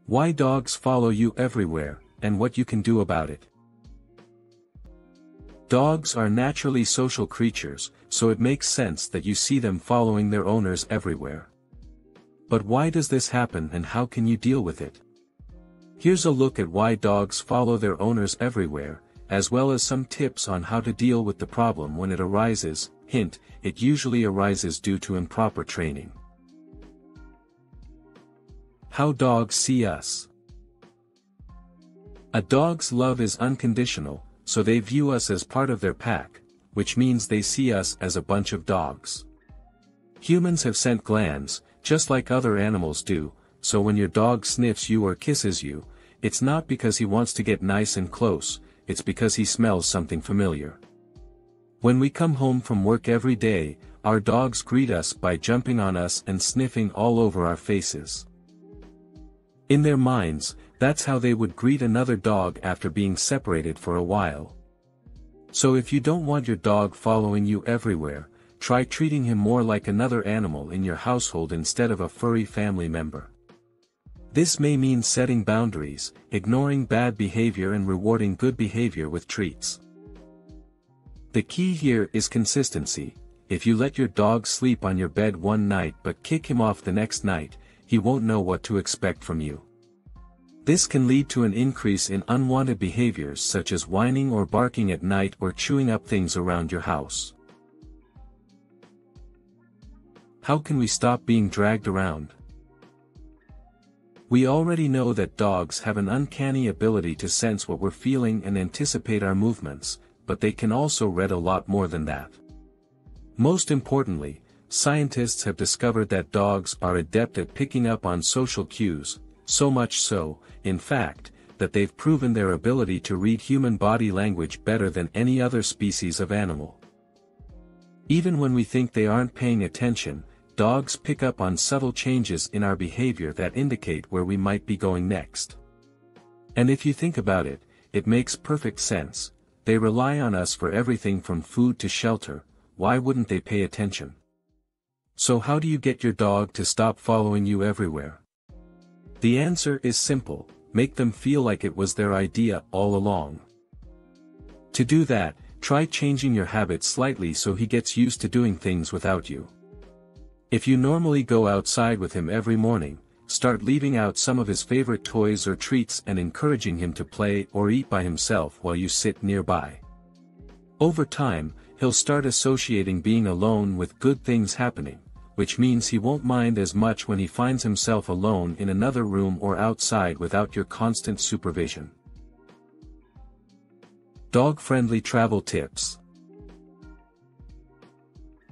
Why dogs follow you everywhere, and what you can do about it. Dogs are naturally social creatures, so it makes sense that you see them following their owners everywhere. But why does this happen and how can you deal with it? Here's a look at why dogs follow their owners everywhere, as well as some tips on how to deal with the problem when it arises. Hint, it usually arises due to improper training. How dogs see us. A dog's love is unconditional, so they view us as part of their pack, which means they see us as a bunch of dogs. Humans have scent glands, just like other animals do, so when your dog sniffs you or kisses you, it's not because he wants to get nice and close, it's because he smells something familiar. When we come home from work every day, our dogs greet us by jumping on us and sniffing all over our faces. In their minds, that's how they would greet another dog after being separated for a while. So if you don't want your dog following you everywhere, try treating him more like another animal in your household instead of a furry family member. This may mean setting boundaries, ignoring bad behavior and rewarding good behavior with treats. The key here is consistency. If you let your dog sleep on your bed one night but kick him off the next night, he won't know what to expect from you. This can lead to an increase in unwanted behaviors such as whining or barking at night or chewing up things around your house. How can we stop being dragged around? We already know that dogs have an uncanny ability to sense what we're feeling and anticipate our movements, but they can also read a lot more than that. Most importantly, scientists have discovered that dogs are adept at picking up on social cues, so much so, in fact, that they've proven their ability to read human body language better than any other species of animal. Even when we think they aren't paying attention, dogs pick up on subtle changes in our behavior that indicate where we might be going next. And if you think about it, it makes perfect sense. They rely on us for everything from food to shelter. Why wouldn't they pay attention? So how do you get your dog to stop following you everywhere? The answer is simple: make them feel like it was their idea all along. To do that, try changing your habits slightly so he gets used to doing things without you. If you normally go outside with him every morning, start leaving out some of his favorite toys or treats and encouraging him to play or eat by himself while you sit nearby. Over time, he'll start associating being alone with good things happening, which means he won't mind as much when he finds himself alone in another room or outside without your constant supervision. Dog-friendly travel tips.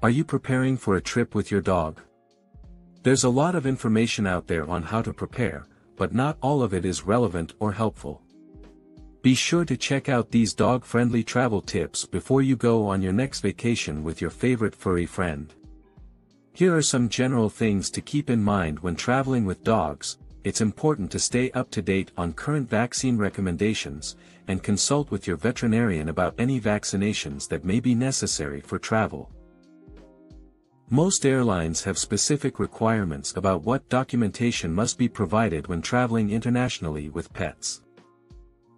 Are you preparing for a trip with your dog? There's a lot of information out there on how to prepare, but not all of it is relevant or helpful. Be sure to check out these dog-friendly travel tips before you go on your next vacation with your favorite furry friend. Here are some general things to keep in mind when traveling with dogs. It's important to stay up to date on current vaccine recommendations, and consult with your veterinarian about any vaccinations that may be necessary for travel. Most airlines have specific requirements about what documentation must be provided when traveling internationally with pets.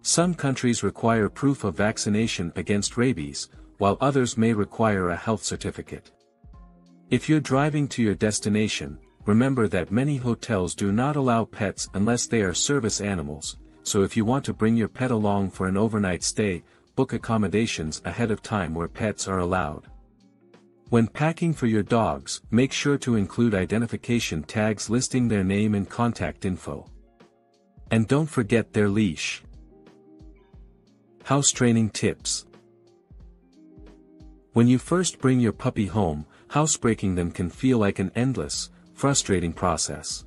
Some countries require proof of vaccination against rabies, while others may require a health certificate. If you're driving to your destination, remember that many hotels do not allow pets unless they are service animals, so if you want to bring your pet along for an overnight stay, book accommodations ahead of time where pets are allowed. When packing for your dogs, make sure to include identification tags listing their name and contact info. And don't forget their leash. House training tips. When you first bring your puppy home, housebreaking them can feel like an endless, frustrating process.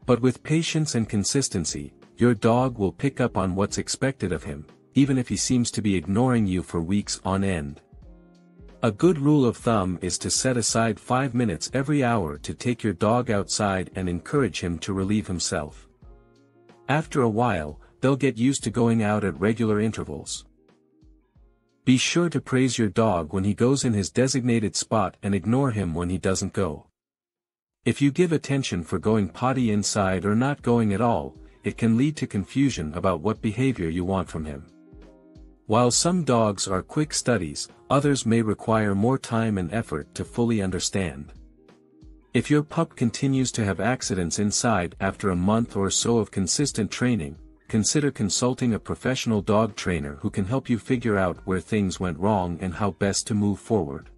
But with patience and consistency, your dog will pick up on what's expected of him, even if he seems to be ignoring you for weeks on end. A good rule of thumb is to set aside 5 minutes every hour to take your dog outside and encourage him to relieve himself. After a while, they'll get used to going out at regular intervals. Be sure to praise your dog when he goes in his designated spot and ignore him when he doesn't go. If you give attention for going potty inside or not going at all, it can lead to confusion about what behavior you want from him. While some dogs are quick studies, others may require more time and effort to fully understand. If your pup continues to have accidents inside after a month or so of consistent training, consider consulting a professional dog trainer who can help you figure out where things went wrong and how best to move forward.